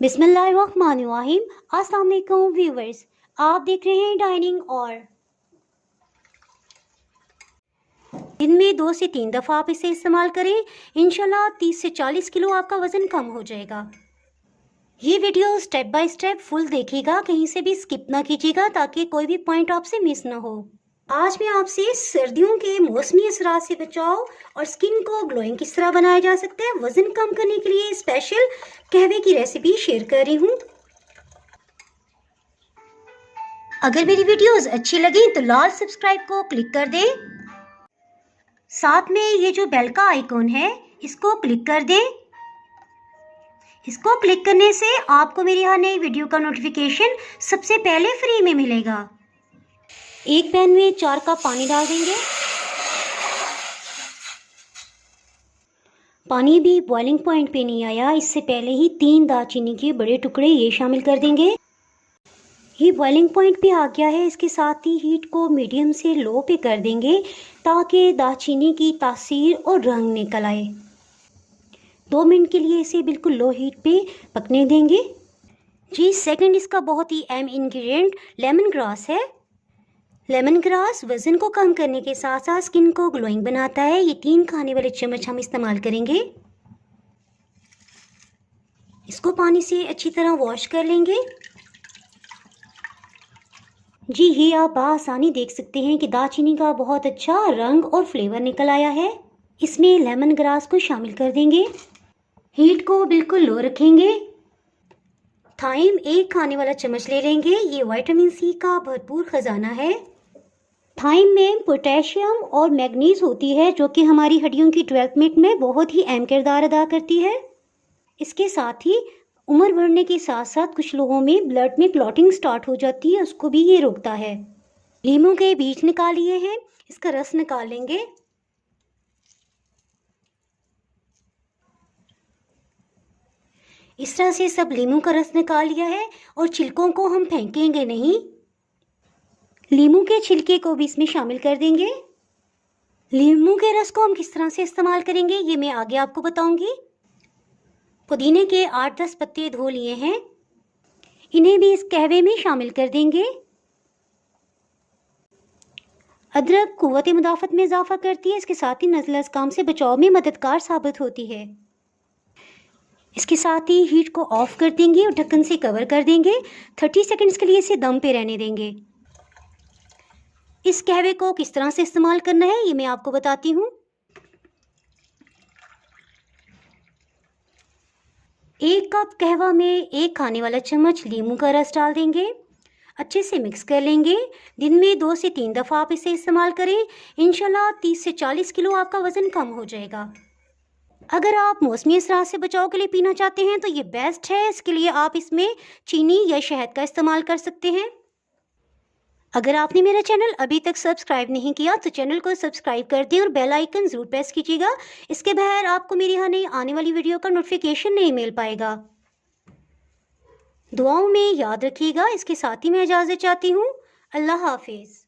बिस्मिल्लाहिर्रहमानिर्रहीम। अस्सलाम वालेकुम व्यूवर्स, आप देख रहे हैं डाइनिंग और दिन में 2 से 3 दफ़ा आप इसे इस्तेमाल करें। इंशाल्लाह 30 से 40 किलो आपका वज़न कम हो जाएगा। ये video step by step full देखिएगा, कहीं से भी स्किप ना कीजिएगा ताकि कोई भी पॉइंट आपसे मिस ना हो। आज मैं आपसे सर्दियों के मौसमी असरात से बचाव और स्किन को ग्लोइंग किस तरह बनाया जा सकता है, वज़न कम करने के लिए स्पेशल कहवे की रेसिपी शेयर कर रही हूँ। अगर मेरी वीडियोस अच्छी लगी तो लाल सब्सक्राइब को क्लिक कर दें। साथ में ये जो बेल का आइकॉन है इसको क्लिक कर दें। इसको क्लिक करने से आपको मेरी हर नई वीडियो का नोटिफिकेशन सबसे पहले फ्री में मिलेगा। एक पैन में 4 कप पानी डाल देंगे। पानी भी बॉइलिंग पॉइंट पे नहीं आया, इससे पहले ही 3 दालचीनी के बड़े टुकड़े ये शामिल कर देंगे। ये बॉइलिंग पॉइंट पे आ गया है। इसके साथ ही हीट को मीडियम से लो पे कर देंगे ताकि दालचीनी की तासीर और रंग निकल आए। 2 मिनट के लिए इसे बिल्कुल लो हीट पे पकने देंगे। जी सेकंड इसका बहुत ही अहम इंग्रेडिएंट लेमन ग्रास है। लेमन ग्रास वज़न को कम करने के साथ साथ स्किन को ग्लोइंग बनाता है। ये 3 खाने वाले चम्मच हम इस्तेमाल करेंगे। इसको पानी से अच्छी तरह वॉश कर लेंगे। जी ये आप आसानी देख सकते हैं कि दालचीनी का बहुत अच्छा रंग और फ्लेवर निकल आया है। इसमें लेमन ग्रास को शामिल कर देंगे। हीट को बिल्कुल लो रखेंगे। थाइम 1 खाने वाला चम्मच ले लेंगे। ये विटामिन सी का भरपूर खजाना है। थाइम में पोटेशियम और मैग्नीज होती है जो कि हमारी हड्डियों की डेवलपमेंट में बहुत ही अहम किरदार अदा करती है। इसके साथ ही उम्र बढ़ने के साथ साथ कुछ लोगों में ब्लड में क्लॉटिंग स्टार्ट हो जाती है, उसको भी ये रोकता है। लीमू के बीज निकाल लिए हैं, इसका रस निकाल लेंगे। इस तरह से सब लीमू का रस निकाल लिया है और छिलकों को हम फेंकेंगे नहीं। लीमू के छिलके को भी इसमें शामिल कर देंगे। लीमू के रस को हम किस तरह से इस्तेमाल करेंगे ये मैं आगे आपको बताऊंगी। पुदीने के 8-10 पत्ते धो लिए हैं, इन्हें भी इस कहवे में शामिल कर देंगे। अदरक कुव्वत मुदाफ़त में इजाफा करती है, इसके साथ ही नज़ला ज़ुकाम से बचाव में मददगार साबित होती है। इसके साथ ही हीट को ऑफ कर देंगे और ढक्कन से कवर कर देंगे। 30 सेकंड्स के लिए इसे दम पे रहने देंगे। इस कहवे को किस तरह से इस्तेमाल करना है ये मैं आपको बताती हूँ। 1 कप कहवा में 1 खाने वाला चम्मच लीमू का रस डाल देंगे। अच्छे से मिक्स कर लेंगे। दिन में 2 से 3 दफ़ा आप इसे इस्तेमाल करें। इंशाल्लाह 30 से 40 किलो आपका वज़न कम हो जाएगा। अगर आप मौसमी असरात से बचाव के लिए पीना चाहते हैं तो ये बेस्ट है। इसके लिए आप इसमें चीनी या शहद का इस्तेमाल कर सकते हैं। अगर आपने मेरा चैनल अभी तक सब्सक्राइब नहीं किया तो चैनल को सब्सक्राइब कर दें और बेल आइकन ज़रूर प्रेस कीजिएगा। इसके बगैर आपको मेरी हर नई आने वाली वीडियो का नोटिफिकेशन नहीं मिल पाएगा। दुआओं में याद रखिएगा। इसके साथ ही मैं इजाज़त चाहती हूँ। अल्लाह हाफिज़।